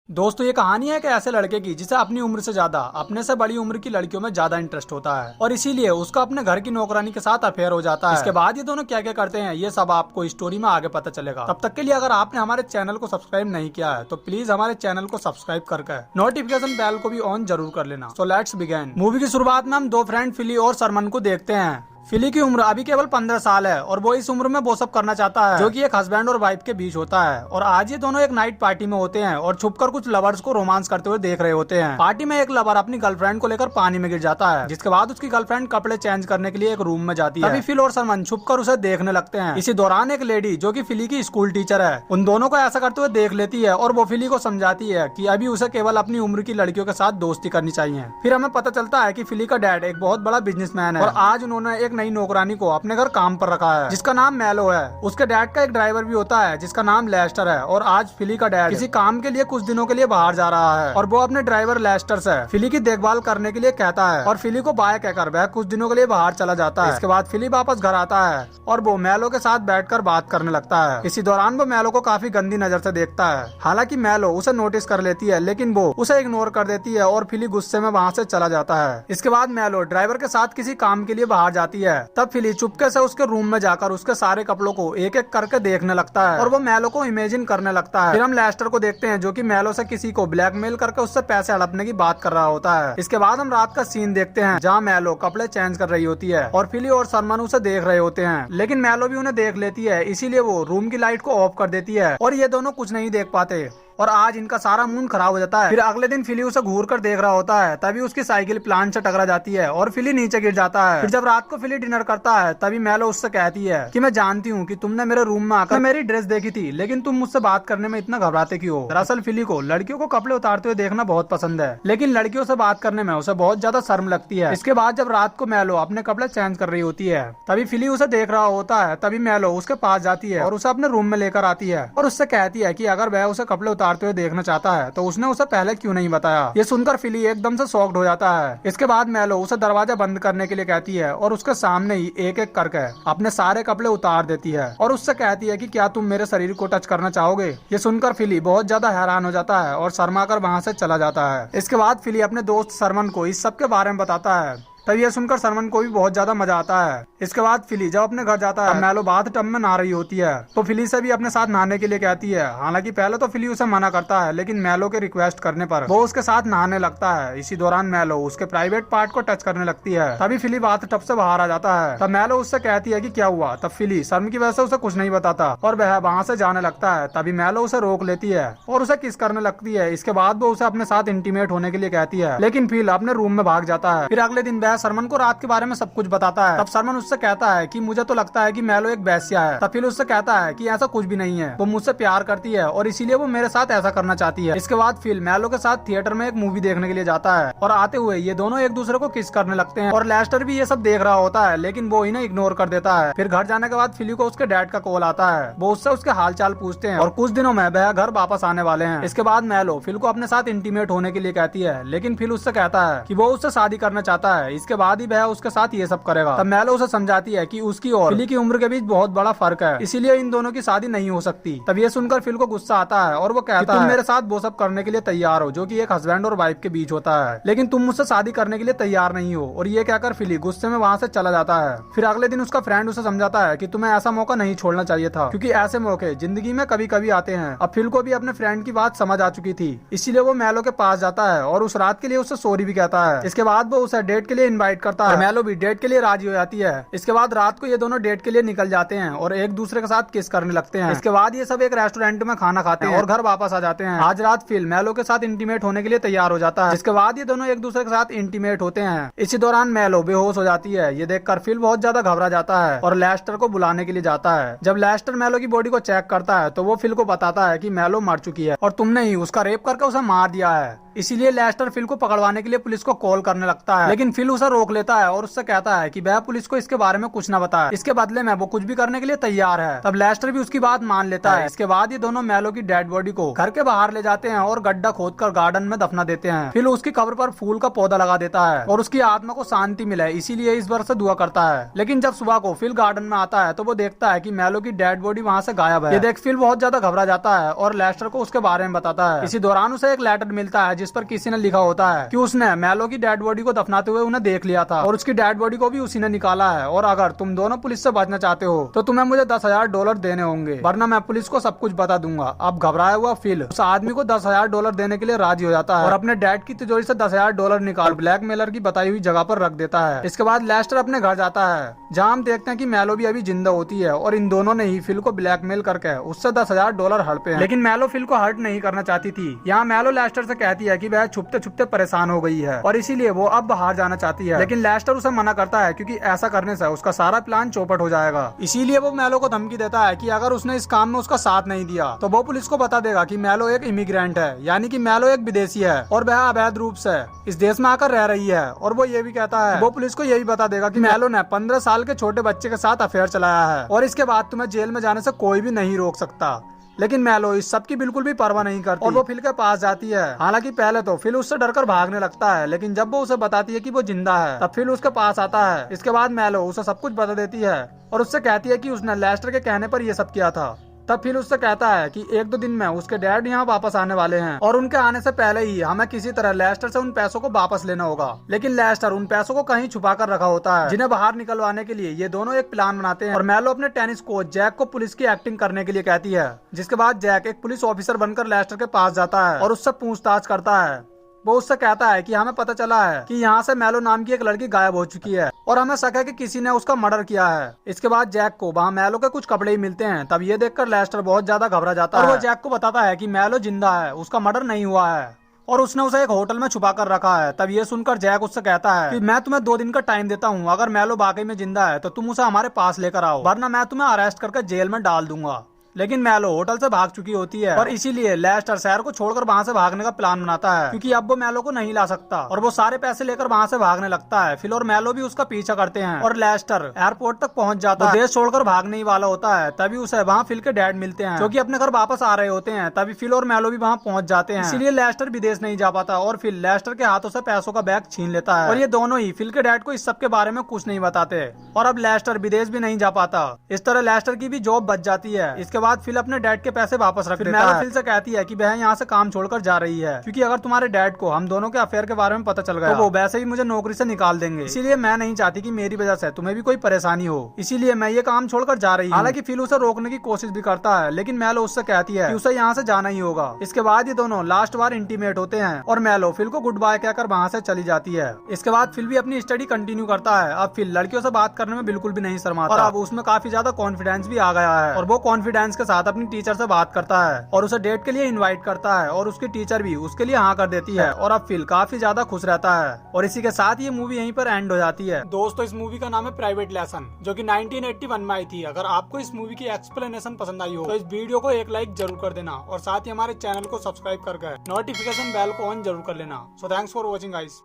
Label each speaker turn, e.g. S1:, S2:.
S1: दोस्तों ये कहानी है कि ऐसे लड़के की जिसे अपनी उम्र से ज्यादा अपने से बड़ी उम्र की लड़कियों में ज्यादा इंटरेस्ट होता है और इसीलिए उसका अपने घर की नौकरानी के साथ अफेयर हो जाता है। इसके बाद ये दोनों क्या क्या करते हैं ये सब आपको स्टोरी में आगे पता चलेगा। तब तक के लिए अगर आपने हमारे चैनल को सब्सक्राइब नहीं किया है तो प्लीज हमारे चैनल को सब्सक्राइब करके नोटिफिकेशन बेल को भी ऑन जरूर कर लेना। So let's begin. मूवी की शुरुआत में हम दो फ्रेंड फिली और सरमन को देखते हैं। फिली की उम्र अभी केवल 15 साल है और वो इस उम्र में वो सब करना चाहता है जो कि एक हस्बैंड और वाइफ के बीच होता है। और आज ये दोनों एक नाइट पार्टी में होते हैं और छुपकर कुछ लवर्स को रोमांस करते हुए देख रहे होते हैं। पार्टी में एक लवर अपनी गर्लफ्रेंड को लेकर पानी में गिर जाता है, जिसके बाद उसकी गर्लफ्रेंड कपड़े चेंज करने के लिए एक रूम में जाती है। तभी फिल और सरमन छुपकर उसे देखने लगते हैं। इसी दौरान एक लेडी जो कि फिली की स्कूल टीचर है उन दोनों को ऐसा करते हुए देख लेती है और वो फिली को समझाती है कि अभी उसे केवल अपनी उम्र की लड़कियों के साथ दोस्ती करनी चाहिए। फिर हमें पता चलता है कि फिली का डैड एक बहुत बड़ा बिजनेसमैन है और आज उन्होंने एक नई नौकरानी को अपने घर काम पर रखा है जिसका नाम मेलो है। उसके डैड का एक ड्राइवर भी होता है जिसका नाम लेस्टर है और आज फिली का डैड किसी काम के लिए कुछ दिनों के लिए बाहर जा रहा है और वो अपने ड्राइवर लेस्टर से फिली की देखभाल करने के लिए कहता है और फिली को बाय कहकर वह कुछ दिनों के लिए बाहर चला जाता है। इसके बाद फिली वापस घर आता है और वो मेलो के साथ बैठकर बात करने लगता है। इसी दौरान वो मेलो को काफी गंदी नजर से देखता है। हालांकि मेलो उसे नोटिस कर लेती है लेकिन वो उसे इग्नोर कर देती है और फिली गुस्से में वहाँ से चला जाता है। इसके बाद मेलो ड्राइवर के साथ किसी काम के लिए बाहर जाती है। तब फिली चुपके से उसके रूम में जाकर उसके सारे कपड़ों को एक एक करके देखने लगता है और वो मेलो को इमेजिन करने लगता है। फिर हम लेस्टर को देखते हैं जो कि मेलो से किसी को ब्लैकमेल करके उससे पैसे हड़पने की बात कर रहा होता है। इसके बाद हम रात का सीन देखते हैं जहाँ मेलो कपड़े चेंज कर रही होती है और फिली और सरमन उसे देख रहे होते हैं, लेकिन मेलो भी उन्हें देख लेती है, इसीलिए वो रूम की लाइट को ऑफ कर देती है और ये दोनों कुछ नहीं देख पाते और आज इनका सारा मूड खराब हो जाता है। फिर अगले दिन फिली उसे घूर कर देख रहा होता है, तभी उसकी साइकिल प्लांट से टकरा जाती है और फिली नीचे गिर जाता है। फिर जब रात को फिली डिनर करता है तभी मेलो उससे कहती है कि मैं जानती हूँ कि तुमने मेरे रूम में आकर मेरी ड्रेस देखी थी, लेकिन तुम मुझसे बात करने में इतना घबराते क्यों हो। दरअसल फिली को लड़कियों को कपड़े उतारते हुए देखना बहुत पसंद है, लेकिन लड़कियों से बात करने में उसे बहुत ज्यादा शर्म लगती है। इसके बाद जब रात को मेलो अपने कपड़े चेंज कर रही होती है तभी फिली उसे देख रहा होता है। तभी मेलो उसके पास जाती है और उसे अपने रूम में लेकर आती है और उससे कहती है कि अगर वह उसे कपड़े उतारते हुए देखना चाहता है तो उसने उसे पहले क्यों नहीं बताया। ये सुनकर फिली एकदम से शॉक्ड हो जाता है। इसके बाद मेलो उसे दरवाजा बंद करने के लिए कहती है और उसके सामने ही एक एक करके अपने सारे कपड़े उतार देती है और उससे कहती है कि क्या तुम मेरे शरीर को टच करना चाहोगे। ये सुनकर फिली बहुत ज्यादा हैरान हो जाता है और शर्मा कर वहाँ से चला जाता है। इसके बाद फिली अपने दोस्त सरमन को इस सब के बारे में बताता है। तब ये सुनकर सरमन को भी बहुत ज्यादा मजा आता है। इसके बाद फिली जब अपने घर जाता है मेलो बाथ टब में नहा रही होती है तो फिली से भी अपने साथ नहाने के लिए कहती है। हालांकि पहले तो फिली उसे मना करता है, लेकिन मेलो के रिक्वेस्ट करने पर वो उसके साथ नहाने लगता है। इसी दौरान मेलो उसके प्राइवेट पार्ट को टच करने लगती है। तभी फिली बाथ टब से बाहर आ जाता है। तब मेलो उससे कहती है कि क्या हुआ। तब फिली शर्म की वजह से उसे कुछ नहीं बताता और वह वहाँ से जाने लगता है। तभी मेलो उसे रोक लेती है और उसे किस करने लगती है। इसके बाद वो उसे अपने साथ इंटीमेट होने के लिए कहती है, लेकिन फिल अपने रूम में भाग जाता है। फिर अगले दिन वह सरमन को रात के बारे में सब कुछ बताता है। तब सरमन उससे कहता है कि मुझे तो लगता है कि मेलो एक बेस्या है। तब फिर उससे कहता है कि ऐसा कुछ भी नहीं है, वो मुझसे प्यार करती है और इसीलिए वो मेरे साथ ऐसा करना चाहती है। इसके बाद फिल मेलो के साथ थिएटर में एक मूवी देखने के लिए जाता है और आते हुए ये दोनों एक दूसरे को किस करने लगते हैं और लेस्टर भी ये सब देख रहा होता है, लेकिन वो इन्हें इग्नोर कर देता है। फिर घर जाने के बाद फिली को उसके डैड का कॉल आता है। वो उससे उसके हाल चाल पूछते हैं और कुछ दिनों में वह घर वापस आने वाले हैं। इसके बाद मेलो फिल को अपने साथ इंटीमेट होने के लिए कहती है, लेकिन फिल उससे कहता है कि वो उससे शादी करना चाहता है, इसके बाद ही वह उसके साथ ये सब करेगा। तब मेलो उसे समझाती है कि उसकी और फिली की उम्र के बीच बहुत बड़ा फर्क है, इसीलिए इन दोनों की शादी नहीं हो सकती। तब ये सुनकर फिल को गुस्सा आता है और वो कहता है तुम मेरे साथ वो सब करने के लिए तैयार हो जो कि एक हस्बैंड और वाइफ के बीच होता है, लेकिन तुम मुझसे शादी करने के लिए तैयार नहीं हो। और ये कहकर फिली गुस्से में वहाँ से चला जाता है। फिर अगले दिन उसका फ्रेंड उसे समझाता है कि तुम्हें ऐसा मौका नहीं छोड़ना चाहिए था, क्योंकि ऐसे मौके जिंदगी में कभी कभी आते हैं। अब फिल को भी अपने फ्रेंड की बात समझ आ चुकी थी, इसीलिए वो मेलो के पास जाता है और उस रात के लिए उससे सॉरी भी कहता है। इसके बाद वो उसे डेट के लिए इन्वाइट करता है। मेलो भी डेट के लिए राजी हो जाती है। इसके बाद रात को ये दोनों डेट के लिए निकल जाते हैं और एक दूसरे के साथ किस करने लगते हैं। इसके बाद ये सब एक रेस्टोरेंट में खाना खाते हैं और घर वापस आ जाते हैं। आज रात फिल मेलो के साथ इंटीमेट होने के लिए तैयार हो जाता है। इसके बाद ये दोनों एक दूसरे के साथ इंटीमेट होते हैं। इसी दौरान मेलो बेहोश हो जाती है। ये देखकर फिल बहुत ज्यादा घबरा जाता है और लेस्टर को बुलाने के लिए जाता है। जब लेस्टर मेलो की बॉडी को चेक करता है तो वो फिल को बताता है कि मेलो मर चुकी है और तुमने ही उसका रेप करके उसे मार दिया है। इसीलिए लेस्टर फिल को पकड़वाने के लिए पुलिस को कॉल करने लगता है, लेकिन फिल उसे रोक लेता है और उससे कहता है कि वह पुलिस को इसके बारे में कुछ न बताए, इसके बदले में वो कुछ भी करने के लिए तैयार है। तब लेस्टर भी उसकी बात मान लेता है। इसके बाद ये दोनों मैलो की डेड बॉडी को घर के बाहर ले जाते हैं और गड्ढा खोदकर गार्डन में दफना देते हैं। फिल उसकी कब्र पर फूल का पौधा लगा देता है और उसकी आत्मा को शांति मिले इसीलिए इस बार से दुआ करता है। लेकिन जब सुबह को फिल गार्डन में आता है तो वो देखता है कि मैलो की डेड बॉडी वहाँ से गायब है। ये देख फिल बहुत ज्यादा घबरा जाता है और लेस्टर को उसके बारे में बताता है। इसी दौरान उसे एक लेटर मिलता है जिस पर किसी ने लिखा होता है कि उसने मैलो की डेड बॉडी को दफनाते हुए उन्हें देख लिया था और उसकी डेड बॉडी को भी उसी ने निकाला है, और अगर तुम दोनों पुलिस से बचना चाहते हो तो तुम्हें मुझे $10,000 देने होंगे, वरना मैं पुलिस को सब कुछ बता दूंगा। अब घबराया हुआ फिल उस आदमी को $10,000 देने के लिए राजी हो जाता है और अपने डैड की तिजोरी से $10,000 निकाल ब्लैकमेलर की बताई हुई जगह पर रख देता है। इसके बाद लेस्टर अपने घर जाता है जहाँ हम देखते हैं कि मैलो भी अभी जिंदा होती है और इन दोनों ने ही फिल को ब्लैकमेल करके उससे $10,000 हड़पे हैं। लेकिन मैलो फिल को हर्ट नहीं करना चाहती थी। यहाँ मैलो लेस्टर से कहती है कि वह छुपते छुपते परेशान हो गई है और इसीलिए वो अब बाहर जाना चाहती है, लेकिन लेस्टर उसे मना करता है क्योंकि ऐसा करने से उसका सारा प्लान चौपट हो जाएगा। इसीलिए वो मैलो को धमकी देता है कि अगर उसने इस काम में उसका साथ नहीं दिया तो वो पुलिस को बता देगा कि मैलो एक इमिग्रेंट है, यानी कि मैलो एक विदेशी है और वह अवैध रूप से इस देश में आकर रह रही है। और वो ये भी कहता है, वो पुलिस को ये भी बता देगा कि मैलो ने 15 साल के छोटे बच्चे के साथ अफेयर चलाया है और इसके बाद तुम्हें जेल में जाने से कोई भी नहीं रोक सकता। लेकिन मैलो इस सब की बिल्कुल भी परवाह नहीं करती और वो फिल के पास जाती है। हालांकि पहले तो फिल उससे डरकर भागने लगता है, लेकिन जब वो उसे बताती है कि वो जिंदा है तब फिल उसके पास आता है। इसके बाद मैलो उसे सब कुछ बता देती है और उससे कहती है कि उसने लेस्टर के कहने पर यह सब किया था। तब फिल उससे कहता है कि 1-2 दिन में उसके डैड यहाँ वापस आने वाले हैं और उनके आने से पहले ही हमें किसी तरह लेस्टर से उन पैसों को वापस लेना होगा। लेकिन लेस्टर उन पैसों को कहीं छुपा कर रखा होता है, जिन्हें बाहर निकलवाने के लिए ये दोनों एक प्लान बनाते हैं और मैलो अपने टेनिस कोच जैक को पुलिस की एक्टिंग करने के लिए कहती है। जिसके बाद जैक एक पुलिस ऑफिसर बनकर लेस्टर के पास जाता है और उससे पूछताछ करता है। वो उससे कहता है कि हमें पता चला है कि यहाँ से मैलो नाम की एक लड़की गायब हो चुकी है और हमें शक है कि किसी ने उसका मर्डर किया है। इसके बाद जैक को वहाँ मैलो के कुछ कपड़े ही मिलते हैं। तब ये देखकर लेस्टर बहुत ज्यादा घबरा जाता है और वो जैक को बताता है कि मैलो जिंदा है, उसका मर्डर नहीं हुआ है और उसने उसे एक होटल में छुपा कर रखा है। तब ये सुनकर जैक उससे कहता है कि मैं तुम्हें 2 दिन का टाइम देता हूँ, अगर मैलो वाकई में जिंदा है तो तुम उसे हमारे पास लेकर आओ, वरना मैं तुम्हें अरेस्ट करके जेल में डाल दूंगा। लेकिन मैलो होटल से भाग चुकी होती है और इसीलिए लेस्टर शहर को छोड़कर वहाँ से भागने का प्लान बनाता है क्योंकि अब वो मैलो को नहीं ला सकता और वो सारे पैसे लेकर वहाँ से भागने लगता है। फिल और मैलो भी उसका पीछा करते हैं और लेस्टर एयरपोर्ट तक पहुँच जाता है। देश छोड़कर भागने ही वाला होता है तभी उसे वहाँ फिल के डैड मिलते हैं जो कि अपने घर वापस आ रहे होते हैं। तभी फिल और मैलो भी वहाँ पहुँच जाते हैं, इसीलिए लेस्टर विदेश नहीं जा पाता और फिल लेस्टर के हाथों से पैसों का बैग छीन लेता है और ये दोनों ही फिल के डैड को इस सब के बारे में कुछ नहीं बताते और अब लेस्टर विदेश भी नहीं जा पाता। इस तरह लेस्टर की भी जॉब बच जाती है। इसके बाद फिल अपने डैड के पैसे वापस रख देता है। फिल से कहती है कि वह यहाँ से काम छोड़कर जा रही है क्योंकि अगर तुम्हारे डैड को हम दोनों के अफेयर के बारे में पता चल गया तो वो वैसे ही मुझे नौकरी से निकाल देंगे, इसीलिए मैं नहीं चाहती कि मेरी वजह से तुम्हें भी कोई परेशानी हो, इसीलिए मैं ये काम छोड़कर जा रही हूँ। हालांकि फिल उसे रोकने की कोशिश भी करता है, लेकिन मैलो उससे कहती है कि उसे यहाँ से जाना ही होगा। इसके बाद ये दोनों लास्ट बार इंटीमेट होते हैं और मैलो फिल को गुड बाय कहकर वहाँ से चली जाती है। इसके बाद फिल भी अपनी स्टडी कंटिन्यू करता है। अब फिल लड़कियों से बात करने में बिल्कुल भी नहीं शर्माता और अब उसमें काफी ज्यादा कॉन्फिडेंस भी आ गया है और वो कॉन्फिडेंस के साथ अपनी टीचर से बात करता है और उसे डेट के लिए इनवाइट करता है और उसकी टीचर भी उसके लिए हाँ कर देती है और अब फिल काफी ज्यादा खुश रहता है और इसी के साथ ये मूवी यहीं पर एंड हो जाती है। दोस्तों इस मूवी का नाम है प्राइवेट लेसन, जो कि 1981 में आई थी। अगर आपको इस मूवी की एक्सप्लेनेशन पसंद आई हो तो इस वीडियो को एक लाइक जरूर कर देना और साथ ही हमारे चैनल को सब्सक्राइब करके नोटिफिकेशन बेल को ऑन जरूर कर लेना। So thanks for watching guys.